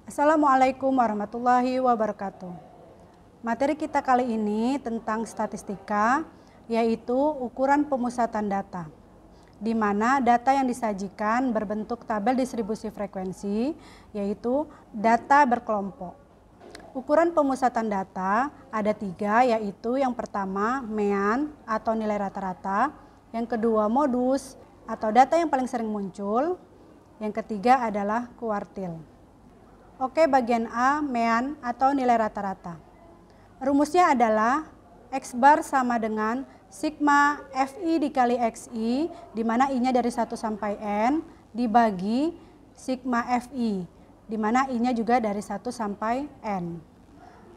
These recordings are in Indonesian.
Assalamualaikum warahmatullahi wabarakatuh. Materi kita kali ini tentang statistika, yaitu ukuran pemusatan data, di mana data yang disajikan berbentuk tabel distribusi frekuensi, yaitu data berkelompok. Ukuran pemusatan data ada 3, yaitu yang pertama mean atau nilai rata-rata, yang kedua modus atau data yang paling sering muncul, yang ketiga adalah kuartil. Oke, bagian A, mean atau nilai rata-rata. Rumusnya adalah X bar sama dengan sigma FI dikali XI, di mana I-nya dari 1 sampai N, dibagi sigma FI, di mana I-nya juga dari 1 sampai N.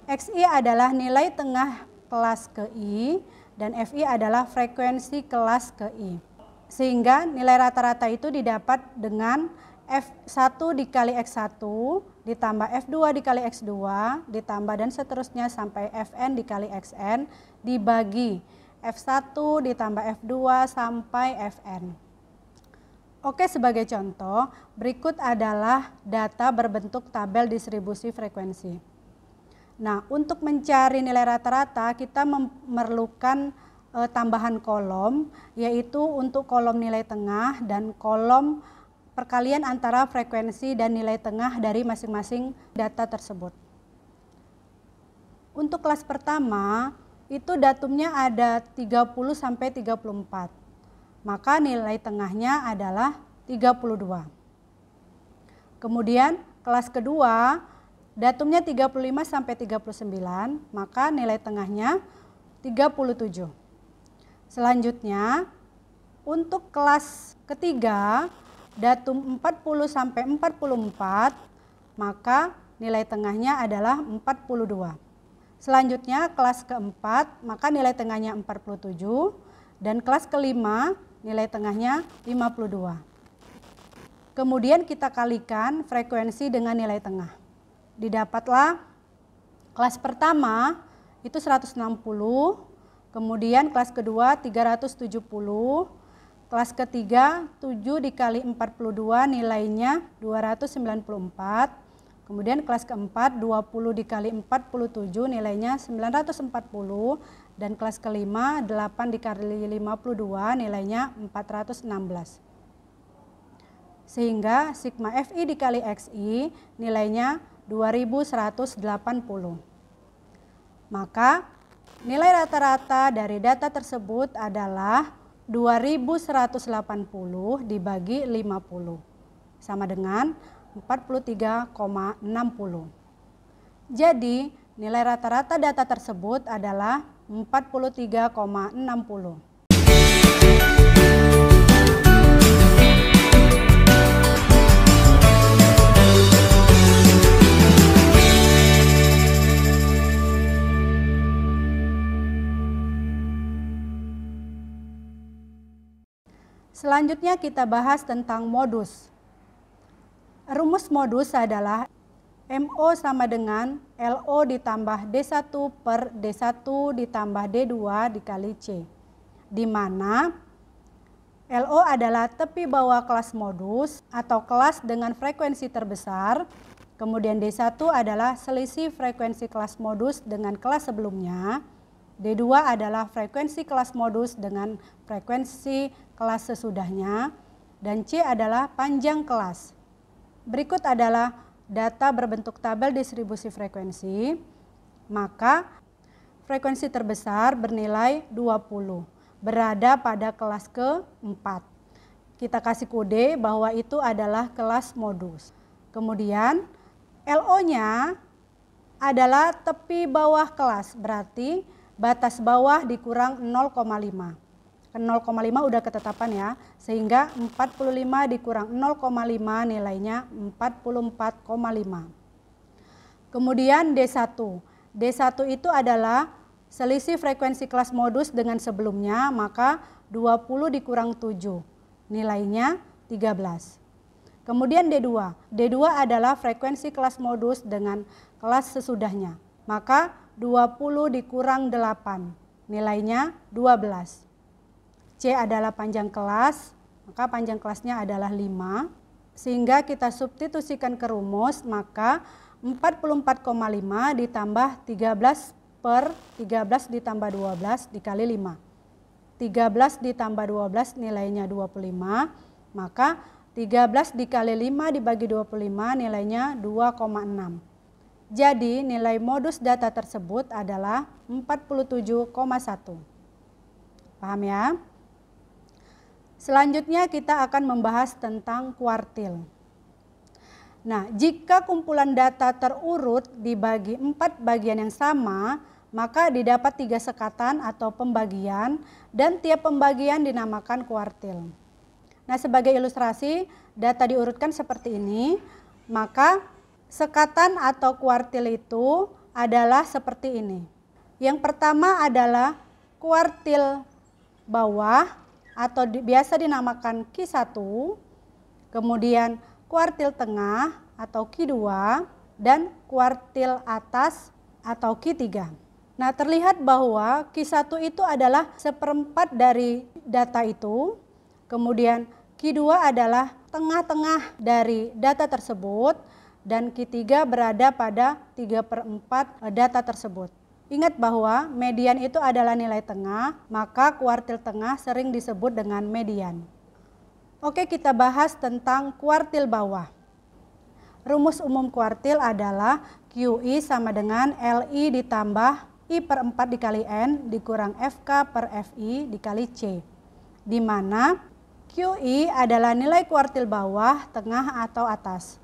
XI adalah nilai tengah kelas ke I, dan FI adalah frekuensi kelas ke I. Sehingga nilai rata-rata itu didapat dengan F1 dikali X1 ditambah F2 dikali X2 ditambah dan seterusnya sampai Fn dikali Xn dibagi F1 ditambah F2 sampai Fn. Oke, sebagai contoh berikut adalah data berbentuk tabel distribusi frekuensi. Nah, untuk mencari nilai rata-rata kita memerlukan tambahan kolom, yaitu untuk kolom nilai tengah dan kolom perkalian antara frekuensi dan nilai tengah dari masing-masing data tersebut. Untuk kelas pertama, itu datumnya ada 30 sampai 34. Maka nilai tengahnya adalah 32. Kemudian kelas kedua, datumnya 35 sampai 39, maka nilai tengahnya 37. Selanjutnya, untuk kelas ketiga, datum 40 sampai 44, maka nilai tengahnya adalah 42. Selanjutnya kelas keempat, maka nilai tengahnya 47, dan kelas kelima nilai tengahnya 52. Kemudian kita kalikan frekuensi dengan nilai tengah. Didapatlah kelas pertama itu 160, kemudian kelas kedua 370, kelas ketiga 7 dikali 42 nilainya 294. Kemudian kelas keempat 20 dikali 47 nilainya 940. Dan kelas kelima 8 dikali 52 nilainya 416. Sehingga sigma FI dikali XI nilainya 2180. Maka nilai rata-rata dari data tersebut adalah 2180 dibagi 50 sama dengan 43,60. Jadi nilai rata-rata data tersebut adalah 43,60. Selanjutnya kita bahas tentang modus. Rumus modus adalah MO sama dengan LO ditambah D1 per D1 ditambah D2 dikali C. Di mana LO adalah tepi bawah kelas modus atau kelas dengan frekuensi terbesar. Kemudian D1 adalah selisih frekuensi kelas modus dengan kelas sebelumnya. D2 adalah frekuensi kelas modus dengan frekuensi kelas sesudahnya, dan C adalah panjang kelas. Berikut adalah data berbentuk tabel distribusi frekuensi. Maka frekuensi terbesar bernilai 20, berada pada kelas keempat. Kita kasih kode bahwa itu adalah kelas modus. Kemudian LO-nya adalah tepi bawah kelas, berarti batas bawah dikurang 0,5. 0,5 udah ketetapan ya, sehingga 45 dikurang 0,5 nilainya 44,5. Kemudian D1. D1 itu adalah selisih frekuensi kelas modus dengan sebelumnya, maka 20 dikurang 7, nilainya 13. Kemudian D2. D2 adalah frekuensi kelas modus dengan kelas sesudahnya, maka 20 dikurang 8, nilainya 12. C adalah panjang kelas, maka panjang kelasnya adalah 5. Sehingga kita substitusikan ke rumus, maka 44,5 ditambah 13 per 13 ditambah 12 dikali 5. 13 ditambah 12 nilainya 25, maka 13 dikali 5 dibagi 25 nilainya 2,6. Jadi nilai modus data tersebut adalah 47,1. Paham ya? Selanjutnya kita akan membahas tentang kuartil. Nah, jika kumpulan data terurut dibagi 4 bagian yang sama, maka didapat 3 sekatan atau pembagian dan tiap pembagian dinamakan kuartil. Nah, sebagai ilustrasi data diurutkan seperti ini, maka sekatan atau kuartil itu adalah seperti ini. Yang pertama adalah kuartil bawah atau biasa dinamakan Q1, kemudian kuartil tengah atau Q2, dan kuartil atas atau Q3. Nah, terlihat bahwa Q1 itu adalah seperempat dari data itu, kemudian Q2 adalah tengah-tengah dari data tersebut, dan Q3 berada pada 3/4 data tersebut. Ingat bahwa median itu adalah nilai tengah, maka kuartil tengah sering disebut dengan median. Oke, kita bahas tentang kuartil bawah. Rumus umum kuartil adalah QI sama dengan LI ditambah I/4 dikali N dikurang FK per FI dikali C, di mana QI adalah nilai kuartil bawah, tengah atau atas.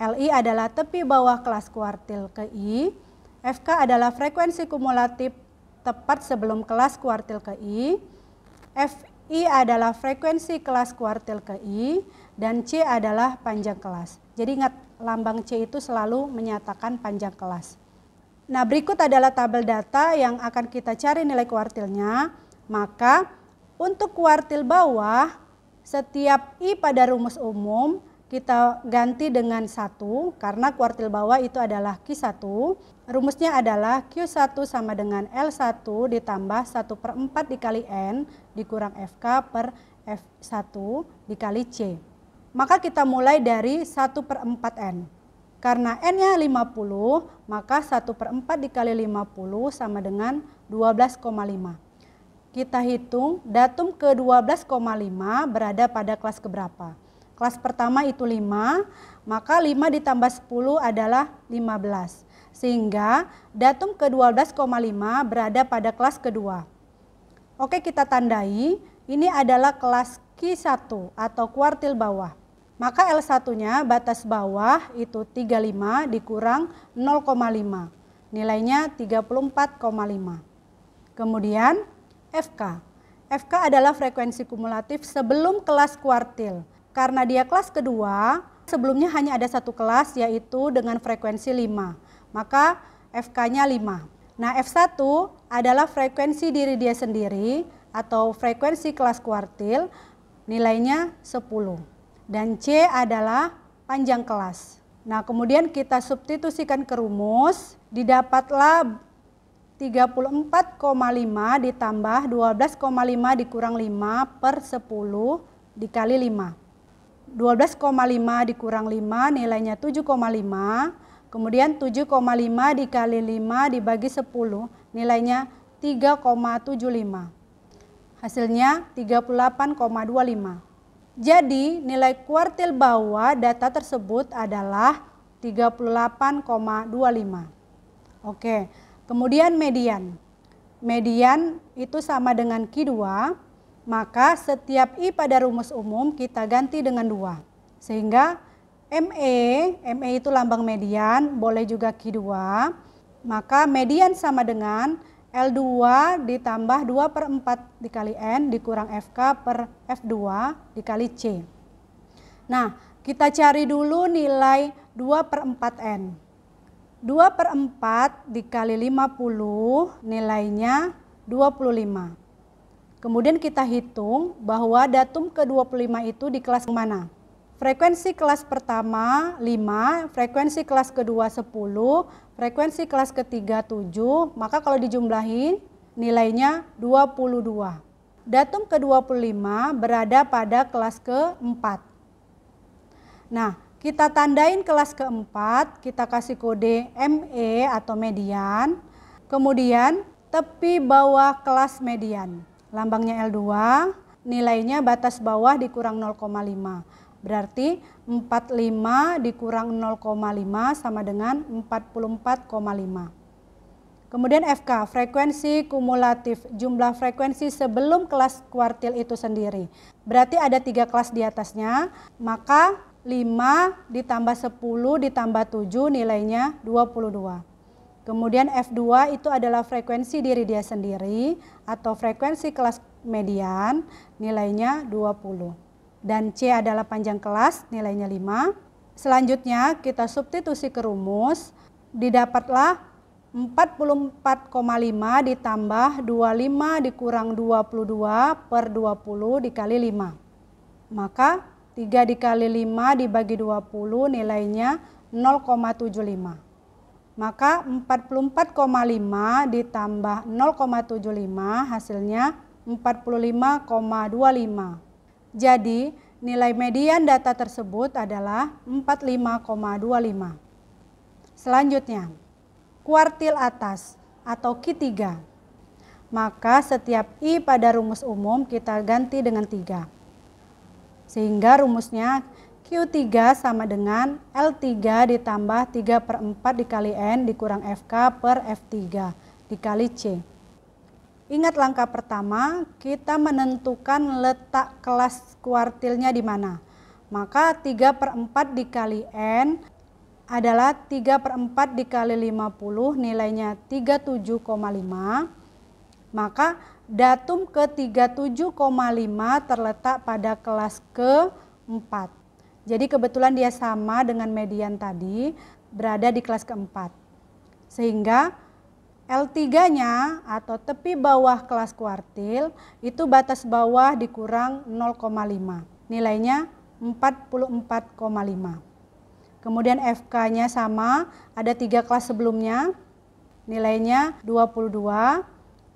LI adalah tepi bawah kelas kuartil ke I, FK adalah frekuensi kumulatif tepat sebelum kelas kuartil ke I, FI adalah frekuensi kelas kuartil ke I, dan C adalah panjang kelas. Jadi ingat, lambang C itu selalu menyatakan panjang kelas. Nah, berikut adalah tabel data yang akan kita cari nilai kuartilnya. Maka untuk kuartil bawah, setiap I pada rumus umum kita ganti dengan 1 karena kuartil bawah itu adalah Q1. Rumusnya adalah Q1 sama dengan L1 ditambah 1/4 dikali N dikurang FK per F1 dikali C. Maka kita mulai dari 1/4 N. Karena N-nya 50, maka 1/4 dikali 50 sama dengan 12,5. Kita hitung datum ke 12,5 berada pada kelas keberapa. Kelas pertama itu 5, maka 5 ditambah 10 adalah 15. Sehingga datum ke 12,5 berada pada kelas kedua. Oke, kita tandai, ini adalah kelas Q1 atau kuartil bawah. Maka L1-nya batas bawah itu 35 dikurang 0,5. Nilainya 34,5. Kemudian FK. FK adalah frekuensi kumulatif sebelum kelas kuartil. Karena dia kelas kedua, sebelumnya hanya ada satu kelas yaitu dengan frekuensi 5. Maka FK-nya 5. Nah, F1 adalah frekuensi diri dia sendiri atau frekuensi kelas kuartil, nilainya 10. Dan C adalah panjang kelas. Nah, kemudian kita substitusikan ke rumus, didapatlah 34,5 ditambah 12,5 dikurang 5 per 10 dikali 5. 12,5 dikurang 5 nilainya 7,5, kemudian 7,5 dikali 5 dibagi 10 nilainya 3,75. Hasilnya 38,25. Jadi nilai kuartil bawah data tersebut adalah 38,25. Oke, kemudian median. Median itu sama dengan Q2, maka setiap I pada rumus umum kita ganti dengan 2. Sehingga ME itu lambang median, boleh juga Q2, maka median sama dengan L2 ditambah 2/4 dikali N dikurang FK per F2 dikali C. Nah, kita cari dulu nilai 2/4 N. 2/4 dikali 50 nilainya 25. Kemudian kita hitung bahwa datum ke-25 itu di kelas mana? Frekuensi kelas pertama 5, frekuensi kelas kedua 10, frekuensi kelas ketiga 7, maka kalau dijumlahi nilainya 22. Datum ke-25 berada pada kelas ke-4. Nah, kita tandain kelas keempat, kita kasih kode ME atau median. Kemudian tepi bawah kelas median. Lambangnya L2, nilainya batas bawah dikurang 0,5. Berarti 45 dikurang 0,5 sama dengan 44,5. Kemudian FK, frekuensi kumulatif, jumlah frekuensi sebelum kelas kuartil itu sendiri. Berarti ada 3 kelas di atasnya, maka 5 ditambah 10 ditambah 7 nilainya 22. Kemudian F2 itu adalah frekuensi diri dia sendiri atau frekuensi kelas median, nilainya 20. Dan C adalah panjang kelas, nilainya 5. Selanjutnya kita substitusi ke rumus, didapatlah 44,5 ditambah 25 dikurang 22 per 20 dikali 5. Maka 3 dikali 5 dibagi 20 nilainya 0,75. Maka 44,5 ditambah 0,75 hasilnya 45,25. Jadi nilai median data tersebut adalah 45,25. Selanjutnya, kuartil atas atau Q3. Maka setiap I pada rumus umum kita ganti dengan 3. Sehingga rumusnya Q3 sama dengan L3 ditambah 3/4 dikali N dikurang FK per F3 dikali C. Ingat langkah pertama, kita menentukan letak kelas kuartilnya di mana. Maka 3/4 dikali N adalah 3/4 dikali 50, nilainya 37,5. Maka datum ke 37,5 terletak pada kelas ke-4. Jadi kebetulan dia sama dengan median tadi, berada di kelas keempat. Sehingga L3-nya atau tepi bawah kelas kuartil itu batas bawah dikurang 0,5. Nilainya 44,5. Kemudian FK-nya sama, ada 3 kelas sebelumnya, nilainya 22.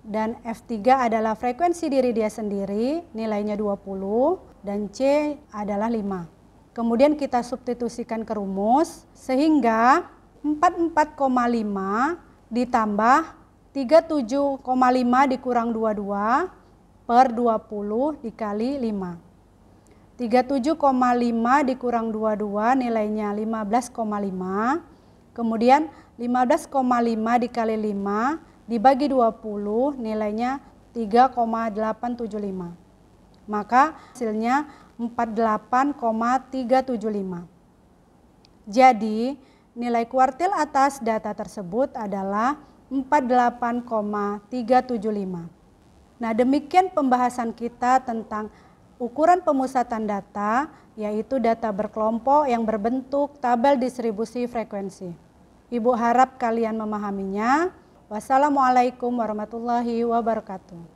Dan F3 adalah frekuensi diri dia sendiri, nilainya 20. Dan C adalah 5. Kemudian kita substitusikan ke rumus, sehingga 44,5 ditambah 37,5 dikurang 22 per 20 dikali 5. 37,5 dikurang 22 nilainya 15,5. Kemudian 15,5 dikali 5 dibagi 20 nilainya 3,875. Maka hasilnya 48,375. Jadi nilai kuartil atas data tersebut adalah 48,375. Nah, demikian pembahasan kita tentang ukuran pemusatan data, yaitu data berkelompok yang berbentuk tabel distribusi frekuensi. Ibu harap kalian memahaminya. Wassalamualaikum warahmatullahi wabarakatuh.